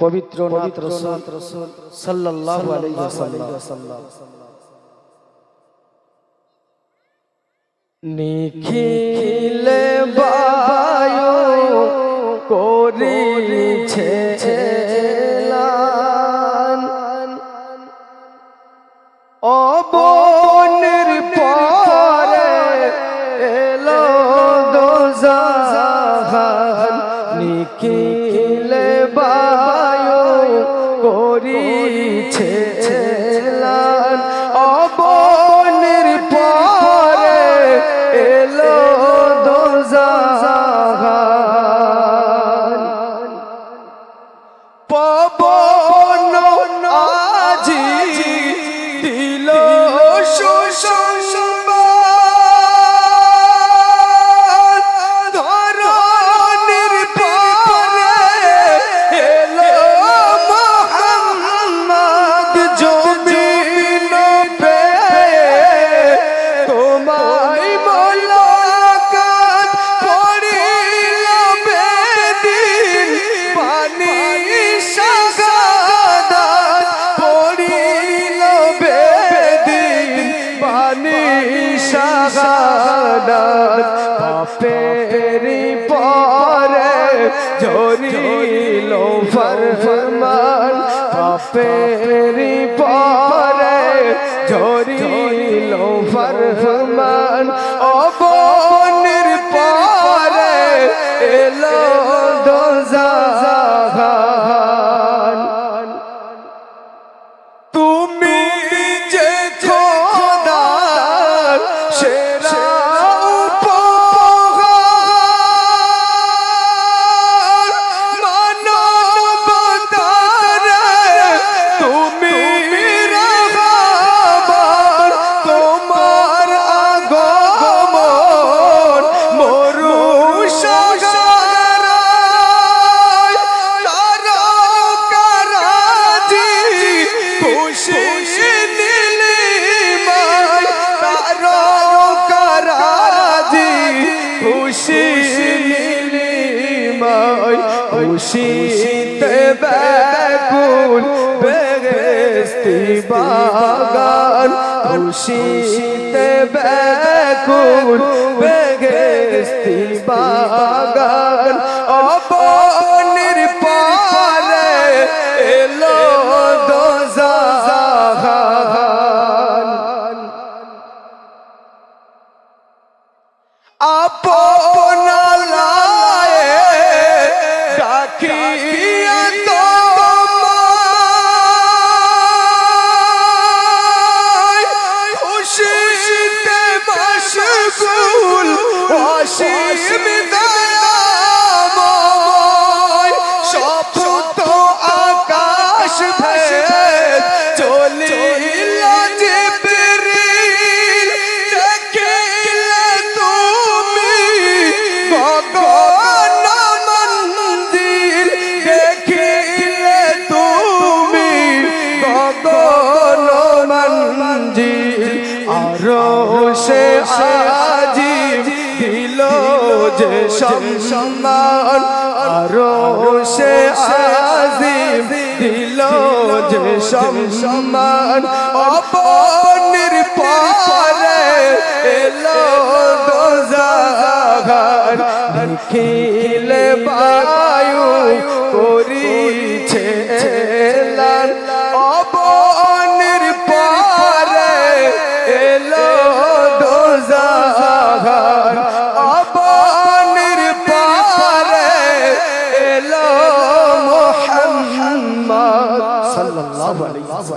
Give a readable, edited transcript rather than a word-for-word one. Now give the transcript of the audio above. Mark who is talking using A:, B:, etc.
A: পবিত্র নাথ রাসূল সাল্লাল্লাহু আলাইহি ওয়াসাল্লাম নিখিলে বায়ু করিছে এলান অবনের পরে এলো দোজাহান নিখিলে বায়ু করিছে এলান অবনের পরে এলো দোজাহান পবন আজি দিল সুসংবাদ ধরনের পরে এলো মুহাম্মদ জমিন পে তোমায় মুলাকাত করিল বেদিন পানি শাহাদাত করিল বেদিন পানি শাহাদাত পাপেরি পরে ঝরিল ফরমান পাপেরি পরে ঝরিল ফরমান অবনের পরে এলো দোজাহান তুমি যে খোদার সেরা উপহার মানবতার তুমি রাহবার তোমার আগমন মরু সাগরায় তারকারাজি খুশি নীলিমায় তারকারাজি খুশি নীলিমায় খুশিতে ব্যাকুল বেহেশতি বাগান খুশিতে ব্যাকুল বেহেশতি বাগান অবনের পরে এলো দোজাহান আপনালায়ে ডাকিয়া তোমায় খুশিতে মশগুল অসীম দয়াময় সপ্ত আকাশ ভেদ চলিল জিবরিল দেখিলে তুমি গগন মঞ্জিল দেখিলে তুমি গগন মঞ্জিল আরশে আজিম দিল যে সম্মান আরশে আজিম দিল যে সম্মান অবনের পরে এলো দোজাহান নিখিলে বায়ু করিছে এলান অবনের পরে এলো দোজাহান অবনের পরে এলো মুহাম্মদ সাল্লাল্লাহু আলাইহি ওয়াসাল্লাম।